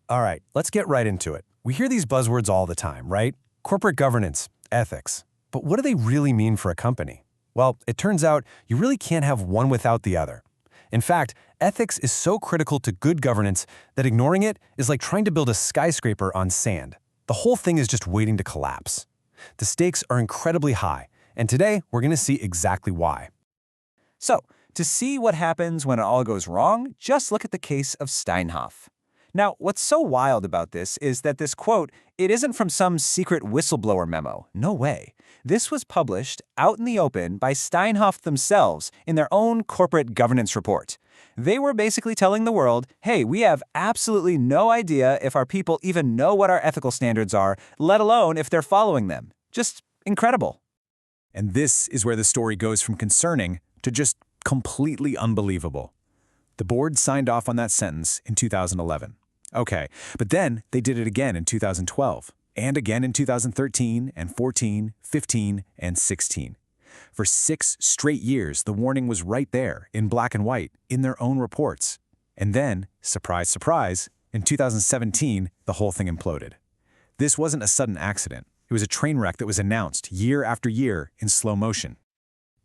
All right, let's get right into it. We hear these buzzwords all the time, right? Corporate governance, ethics. But what do they really mean for a company? Well, it turns out you really can't have one without the other. In fact, ethics is so critical to good governance that ignoring it is like trying to build a skyscraper on sand. The whole thing is just waiting to collapse. The stakes are incredibly high, and today we're going to see exactly why. So, to see what happens when it all goes wrong, just look at the case of Steinhoff. Now, what's so wild about this is that this quote, it isn't from some secret whistleblower memo. No way. This was published out in the open by Steinhoff themselves in their own corporate governance report. They were basically telling the world, hey, we have absolutely no idea if our people even know what our ethical standards are, let alone if they're following them. Just incredible. And this is where the story goes from concerning to just completely unbelievable. The board signed off on that sentence in 2011. Okay, but then they did it again in 2012, and again in 2013 and 14, 15, and 16. For 6 straight years, the warning was right there, in black and white, in their own reports. And then, surprise, surprise, in 2017, the whole thing imploded. This wasn't a sudden accident. It was a train wreck that was announced year after year in slow motion.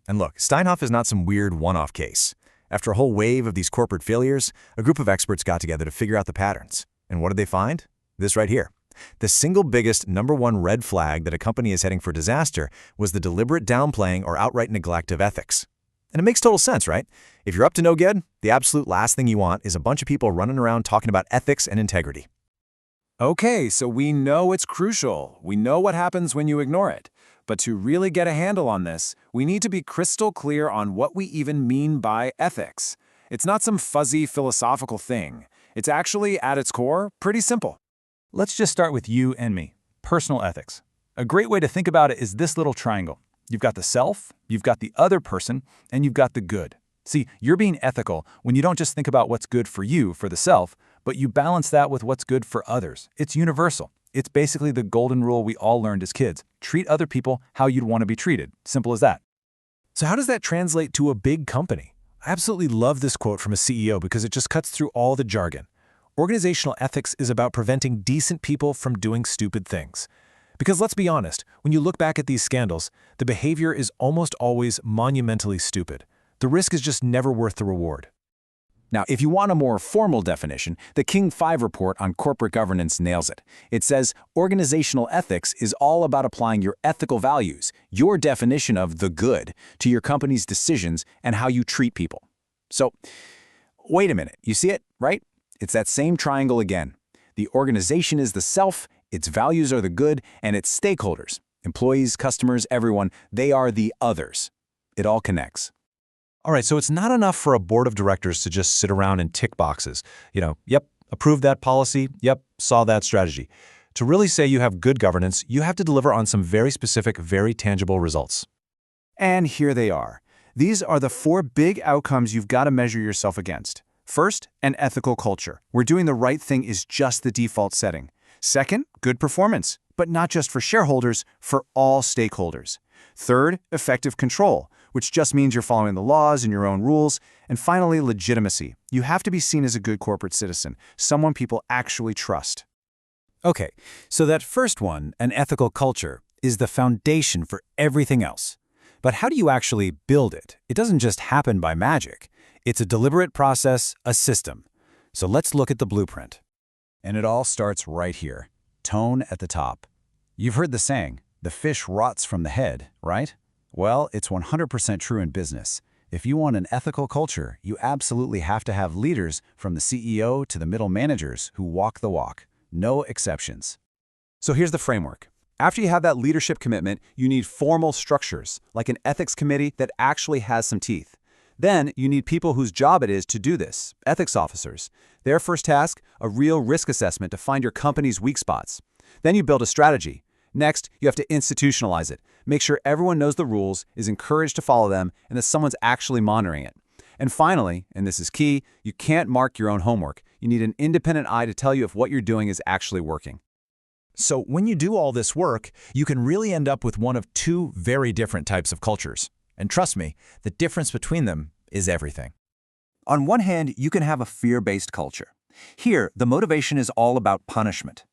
And look, Steinhoff is not some weird one-off case. After a whole wave of these corporate failures, a group of experts got together to figure out the patterns. And what did they find? This right here. The single biggest #1 red flag that a company is heading for disaster was the deliberate downplaying or outright neglect of ethics. And it makes total sense, right? If you're up to no good, the absolute last thing you want is a bunch of people running around talking about ethics and integrity. Okay, so we know it's crucial. We know what happens when you ignore it. But to really get a handle on this, we need to be crystal clear on what we even mean by ethics. It's not some fuzzy philosophical thing. It's actually, at its core, pretty simple. Let's just start with you and me. Personal ethics. A great way to think about it is this little triangle. You've got the self, you've got the other person, and you've got the good. See, you're being ethical when you don't just think about what's good for you, for the self, but you balance that with what's good for others. It's universal. It's basically the golden rule we all learned as kids. Treat other people how you'd want to be treated. Simple as that. So how does that translate to a big company? I absolutely love this quote from a CEO because it just cuts through all the jargon. Organizational ethics is about preventing decent people from doing stupid things. Because let's be honest, when you look back at these scandals, the behavior is almost always monumentally stupid. The risk is just never worth the reward. Now, if you want a more formal definition, the King 5 report on corporate governance nails it. It says, organizational ethics is all about applying your ethical values, your definition of the good, to your company's decisions and how you treat people. So, wait a minute, you see it, right? It's that same triangle again. The organization is the self, its values are the good, and its stakeholders, employees, customers, everyone, they are the others. It all connects. All right, so it's not enough for a board of directors to just sit around and tick boxes. Yep, approved that policy, yep, saw that strategy. To really say you have good governance, you have to deliver on some very specific, very tangible results. And here they are. These are the 4 big outcomes you've got to measure yourself against. First, an ethical culture, where doing the right thing is just the default setting. Second, good performance, but not just for shareholders, for all stakeholders. Third, effective control, which just means you're following the laws and your own rules. And finally, legitimacy. You have to be seen as a good corporate citizen, someone people actually trust. Okay, so that first one, an ethical culture, is the foundation for everything else. But how do you actually build it? It doesn't just happen by magic. It's a deliberate process, a system. So let's look at the blueprint. And it all starts right here. Tone at the top. You've heard the saying, the fish rots from the head, right? Well, it's 100% true in business. If you want an ethical culture, you absolutely have to have leaders from the CEO to the middle managers who walk the walk. No exceptions. So here's the framework. After you have that leadership commitment, you need formal structures, like an ethics committee that actually has some teeth. Then you need people whose job it is to do this, ethics officers. Their first task, a real risk assessment to find your company's weak spots. Then you build a strategy. Next, you have to institutionalize it. Make sure everyone knows the rules, is encouraged to follow them, and that someone's actually monitoring it. And finally, and this is key, you can't mark your own homework. You need an independent eye to tell you if what you're doing is actually working. So when you do all this work, you can really end up with one of 2 very different types of cultures. And trust me, the difference between them is everything. On one hand, you can have a fear-based culture. Here, the motivation is all about punishment.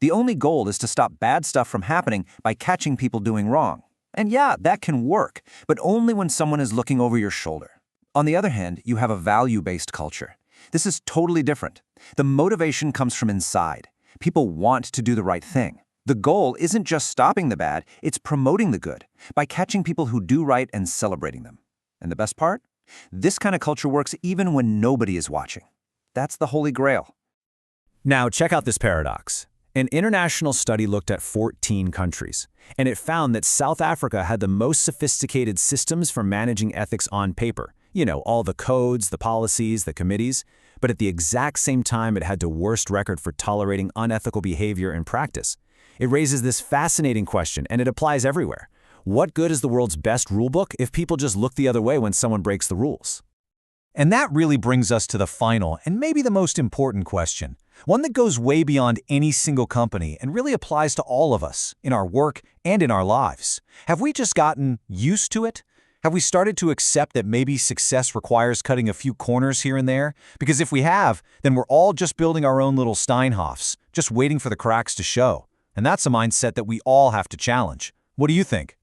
The only goal is to stop bad stuff from happening by catching people doing wrong. And yeah, that can work, but only when someone is looking over your shoulder. On the other hand, you have a value-based culture. This is totally different. The motivation comes from inside. People want to do the right thing. The goal isn't just stopping the bad, it's promoting the good by catching people who do right and celebrating them. And the best part? This kind of culture works even when nobody is watching. That's the Holy Grail. Now, check out this paradox. An international study looked at 14 countries, and it found that South Africa had the most sophisticated systems for managing ethics on paper. You know, all the codes, the policies, the committees. But at the exact same time, it had the worst record for tolerating unethical behavior in practice. It raises this fascinating question, and it applies everywhere. What good is the world's best rulebook if people just look the other way when someone breaks the rules? And that really brings us to the final and maybe the most important question, one that goes way beyond any single company and really applies to all of us, in our work and in our lives. Have we just gotten used to it? Have we started to accept that maybe success requires cutting a few corners here and there? Because if we have, then we're all just building our own little Steinhoffs, just waiting for the cracks to show. And that's a mindset that we all have to challenge. What do you think?